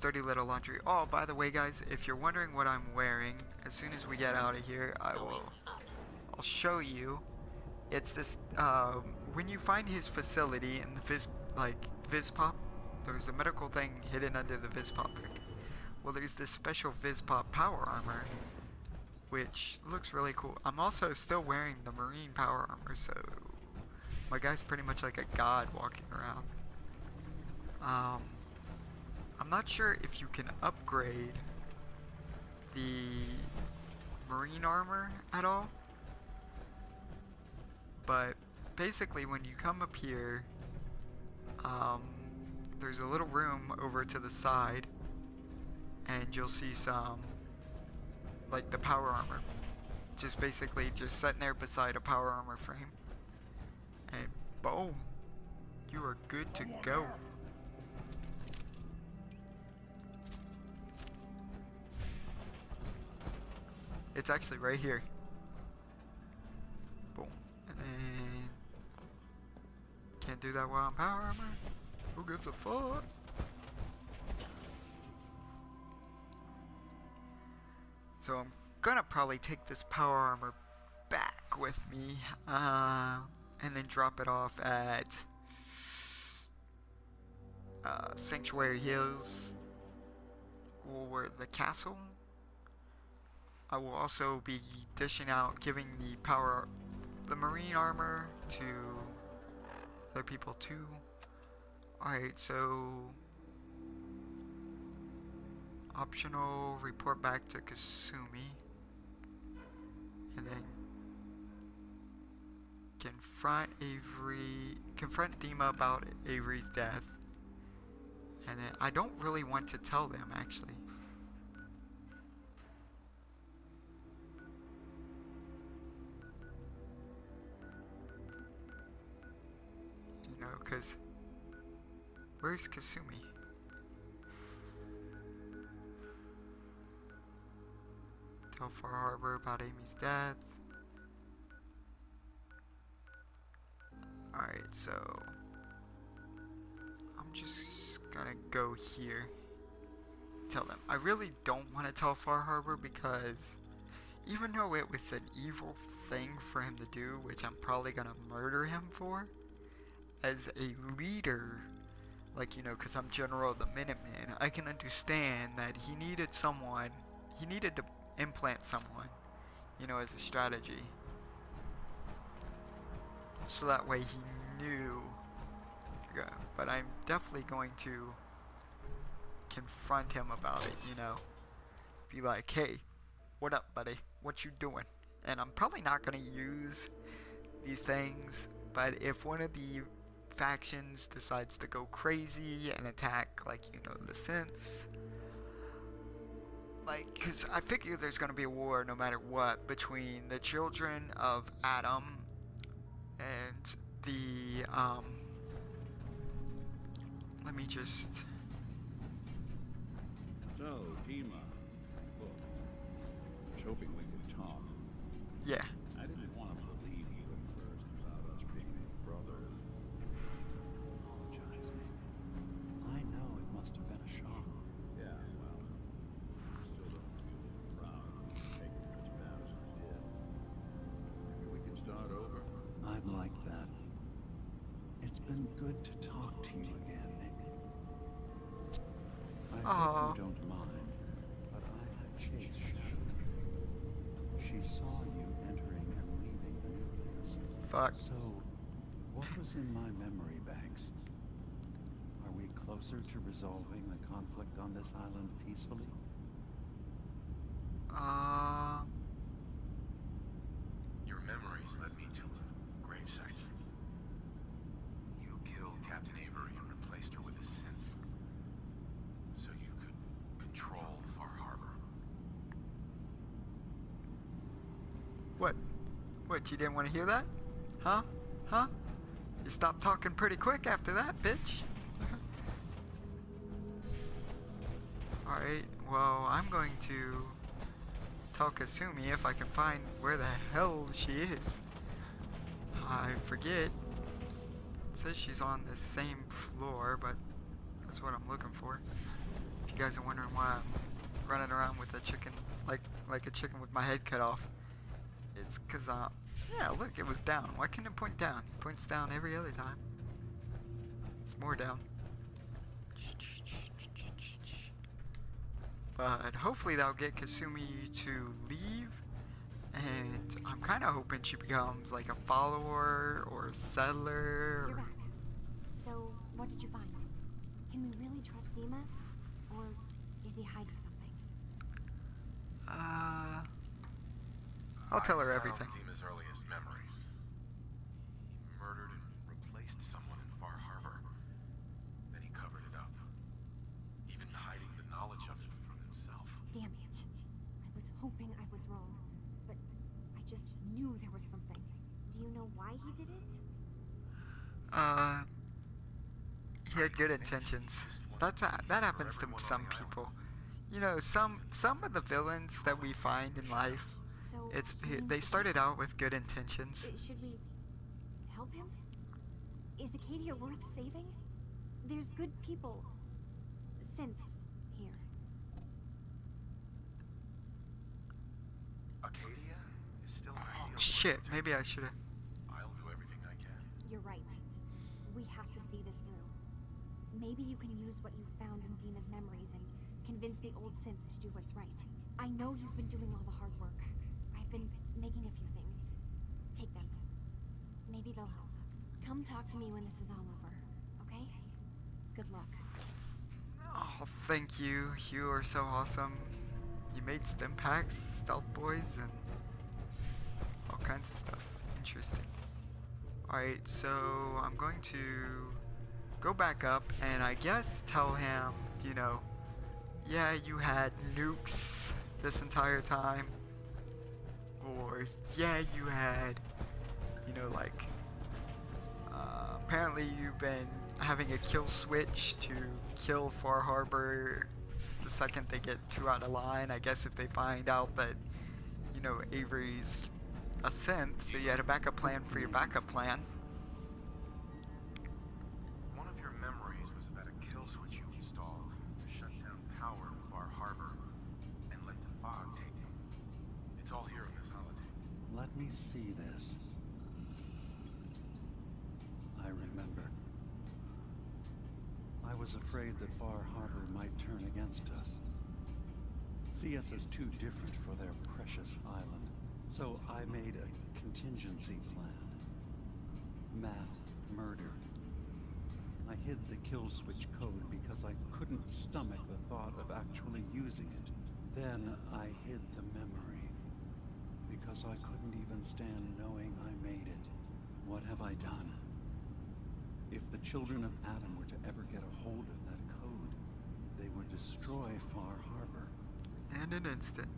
Sturdy Little Laundry. Oh, by the way, guys, if you're wondering what I'm wearing, as soon as we get out of here, I'll show you. It's this, when you find his facility in the Vispop, there's a medical thing hidden under the Vispopper. Well, there's this special Vispop power armor, which looks really cool. I'm also still wearing the Marine power armor, so my guy's pretty much like a god walking around. I'm not sure if you can upgrade the Marine armor at all, but basically when you come up here, there's a little room over to the side, and you'll see some, like, the power armor. Just basically just sitting there beside a power armor frame. And boom! You are good to go. It's actually right here. Boom. And then... Can't do that while I'm power armor? Who gives a fuck? So I'm gonna probably take this power armor back with me, and then drop it off at Sanctuary Hills or the castle. I will also be dishing out, giving the Marine armor to other people too. Alright, so optional, report back to Kasumi, and then confront Dima about Avery's death. And then I don't really want to tell them, actually. You know, because where's Kasumi? Tell Far Harbour about Amy's death. Alright, so I'm just gonna go here. Tell them. I really don't want to tell Far Harbour because even though it was an evil thing for him to do, which I'm probably gonna murder him for, as a leader, like, you know, because I'm General of the Minutemen, I can understand that he needed to implant someone, you know, as a strategy. So that way he knew. But I'm definitely going to confront him about it, you know. Be like, hey, what up, buddy? What you doing? And I'm probably not going to use these things, but if one of the factions decides to go crazy and attack, like, you know, the Synths, like, because I figure there's going to be a war no matter what between the children of Adam and the, let me just... So, Dima, look, I was hoping we could talk. Yeah. I didn't want to believe you at first about us being brothers. Apologize. I know it must have been a shock. Yeah, well, still don't feel proud of taking as bad as I did. Maybe we can start over? I'd like that. It's been good to talk to you again, Nick. I hope you don't mind, but I have chased Shroud. She saw you entering and leaving the nucleus. Fuck. So, what was in my memory banks? Are we closer to resolving the conflict on this island peacefully? Your memories led me to a gravesite. You killed Captain Avery and replaced her with a synth, so you could control Far Harbour. What, you didn't want to hear that? Huh? You stopped talking pretty quick after that, bitch. Alright, well, I'm going to tell Kasumi if I can find where the hell she is. I forget. It says she's on the same floor, but that's what I'm looking for. If you guys are wondering why I'm running around with a chicken, like a chicken with my head cut off, it's cause yeah, look, it was down. Why couldn't it point down? It points down every other time. It's more down. But hopefully that'll get Kasumi to leave. And I'm kind of hoping she becomes like a follower or a settler. You're back. So, what did you find? Can we really trust Dima? Or is he hiding something? I'll tell her I everything. found Dima's earliest memories. He murdered and replaced someone in Far Harbour. Then he covered it up, even hiding the knowledge of it from himself. Damn it. I was hoping I was wrong, but I just knew there was something. Do you know why he did it? He had good intentions. That happens to some people. You know, some of the villains that we find in life, So, they started out with good intentions. should we help him? Is Acadia worth saving? There's good people. Synths here. Acadia is still an ideal Shit, target. maybe I should have. I'll do everything I can. You're right. We have to see this through. Maybe you can use what you found in Dima's memories and convince the old synth to do what's right. I know you've been doing all the hard work. I've been making a few things. Take them. Maybe they'll help. Come talk to me when this is all over, okay? Good luck. Oh, thank you. You are so awesome. You made stim packs, stealth boys, and all kinds of stuff. Interesting. Alright, so I'm going to go back up and I guess tell him, you know, yeah, you had nukes this entire time. Or, yeah, you had, you know, like, apparently you've been having a kill switch to kill Far Harbour the second they get too out of line. I guess if they find out that, you know, Avery's a synth, so you had a backup plan for your backup plan. One of your memories was about a kill switch you installed to shut down power in Far Harbour and let the fog take you. It's all here in this holotape. Let me see this. I remember. I was afraid that Far Harbour might turn against us. See us as too different for their precious island. So I made a contingency plan. Mass murder. I hid the kill switch code because I couldn't stomach the thought of actually using it. Then I hid the memory because I couldn't even stand knowing I made it. What have I done? If the children of Adam were to ever get a hold of that code, they would destroy Far Harbour. In an instant.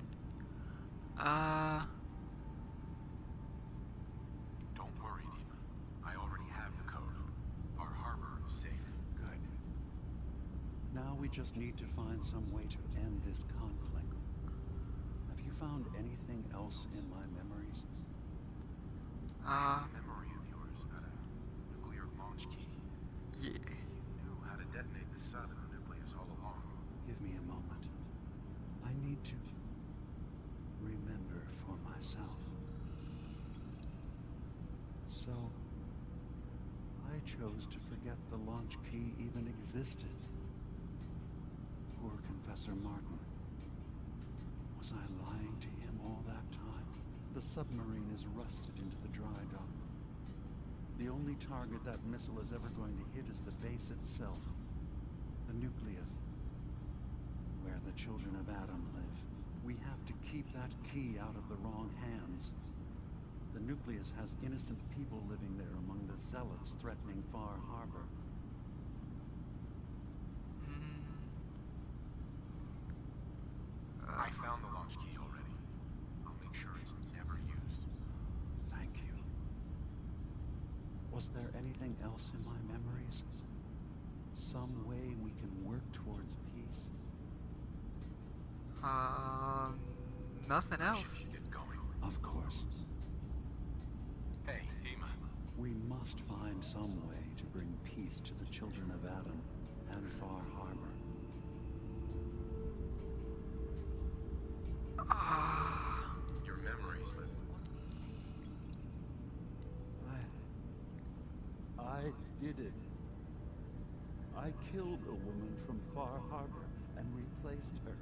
Don't worry, Dima. I already have the code. Far Harbour is safe. Good. Now we just need to find some way to end this conflict. Have you found anything else in my memories? A memory of yours about a nuclear launch key. Yeah. You knew how to detonate the sub in the nucleus all along. Give me a moment. I need to remember for myself. So, I chose to forget the launch key even existed. Poor Confessor Martin. Was I lying to him all that time? The submarine is rusted into the dry dock. The only target that missile is ever going to hit is the base itself. The nucleus. Where the children of Adam live. We have to keep that key out of the wrong hands. The nucleus has innocent people living there among the zealots threatening Far Harbour. I found the launch key already. I'll make sure it's never used. Thank you. Was there anything else in my memories? Some way we can work towards peace? Nothing We else. should get going. Of course. Hey, Dima. We must find some way to bring peace to the children of Adam and Far Harbour. I killed a woman from Far Harbour and replaced her.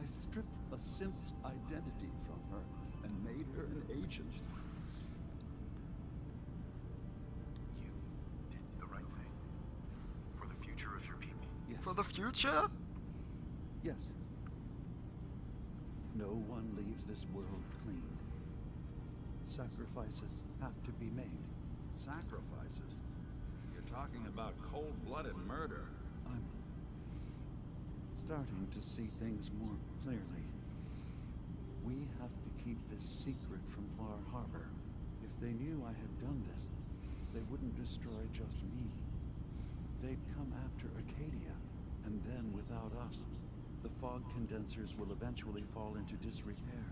I stripped a synth's identity from her and made her an agent. You did the right thing. For the future of your people. Yes. For the future? Yes. No one leaves this world clean. Sacrifices have to be made. Sacrifices? You're talking about cold-blooded murder. I'm starting to see things more clearly. We have to keep this secret from Far Harbour. If they knew I had done this, they wouldn't destroy just me. They'd come after Acadia, and then without us, the fog condensers will eventually fall into disrepair.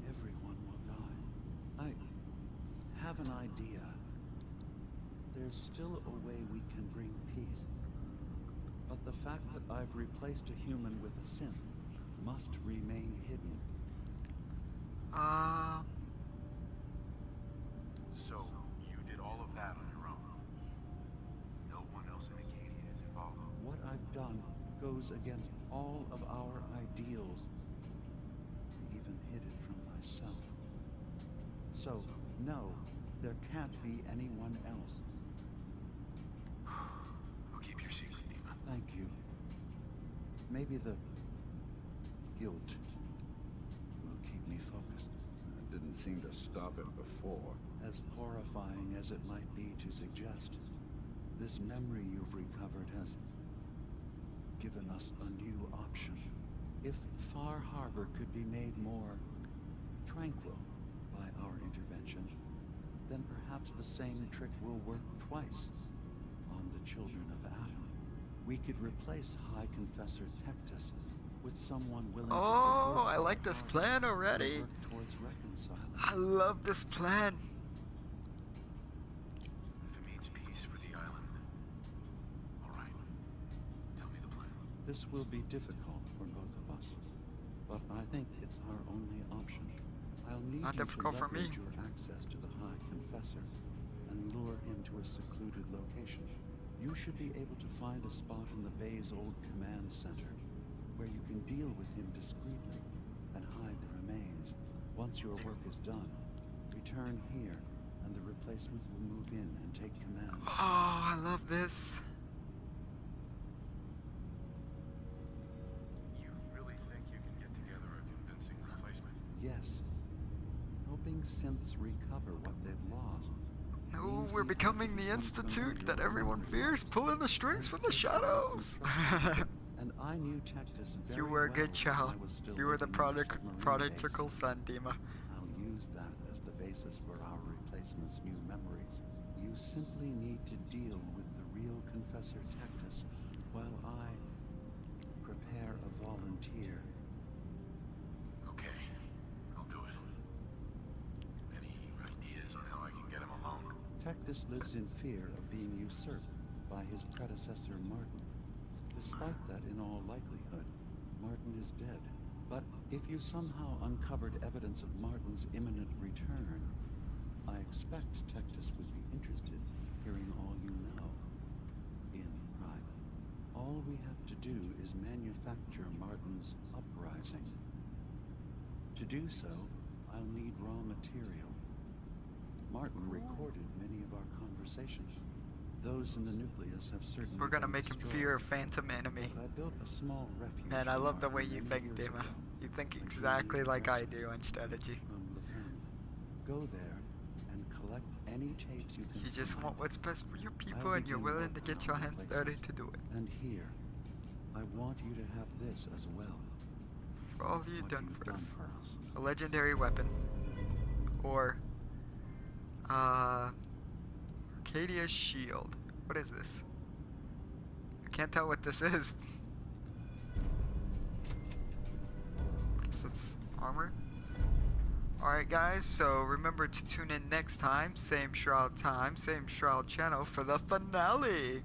Everyone will die. I have an idea. There's still a way we can bring peace. But the fact that I've replaced a human with a synth must remain hidden. So, you did all of that on your own. No one else in Acadia is involved. What I've done goes against all of our ideals. I even hid it from myself. So, no, there can't be anyone else. I'll keep your secret, Dima. Thank you. Maybe the guilt will keep me focused. It didn't seem to stop him before. As horrifying as it might be to suggest, this memory you've recovered has given us a new option. If Far Harbour could be made more tranquil by our intervention, then perhaps the same trick will work twice on the children of Adam. We could replace High Confessor Tectus with someone willing to Oh, I forgive like Far this Harbour plan and already. work towards reconciling. I love this plan. If it means peace for the island. Alright. Tell me the plan. This will be difficult for both of us, but I think it's our only option. I'll need Not you difficult to for me. leverage your access to the High Confessor and lure him to a secluded location. You should be able to find a spot in the Bay's old command center where you can deal with him discreetly and hide the remains. Once your work is done, return here and the replacement will move in and take command. Oh, I love this. You really think you can get together a convincing replacement? Yes. Helping synths recover what they've lost. No, means we're we have to becoming the become institute familiar that with everyone our fears, lives. pulling the strings from the shadows. And I knew Tectus very You were a good well when child. I was still You were the working on the submarine prodigal base. son, Dima. I'll use that as the basis for our replacement's new memories. You simply need to deal with the real Confessor Tectus while I prepare a volunteer. Okay. I'll do it. Any ideas on how I can get him alone? Tectus lives in fear of being usurped by his predecessor Martin. Despite that, in all likelihood, Martin is dead. But if you somehow uncovered evidence of Martin's imminent return, I expect Tectus would be interested hearing all you know in private. All we have to do is manufacture Martin's uprising. To do so, I'll need raw material. Martin recorded many of our conversations. Those in the nucleus have certainly We're gonna been make him destroyed. fear a phantom enemy. But I built a small refuge. Man, I for love the way Martin you many think, years Dima. ago. You think Until exactly he like I rescued do on strategy. from the family. Go there and collect any tapes you can You just find. want what's best for your people, I'll and you're begin willing work to get on your our hands dirty to do it. And here, I want you to have this as well. For all you've What done you've for done us. for us. A legendary weapon. Or, Arcadia's shield. What is this? I can't tell what this is. Guess it's armor. Alright guys, so remember to tune in next time, same Shroud time, same Shroud channel for the finale.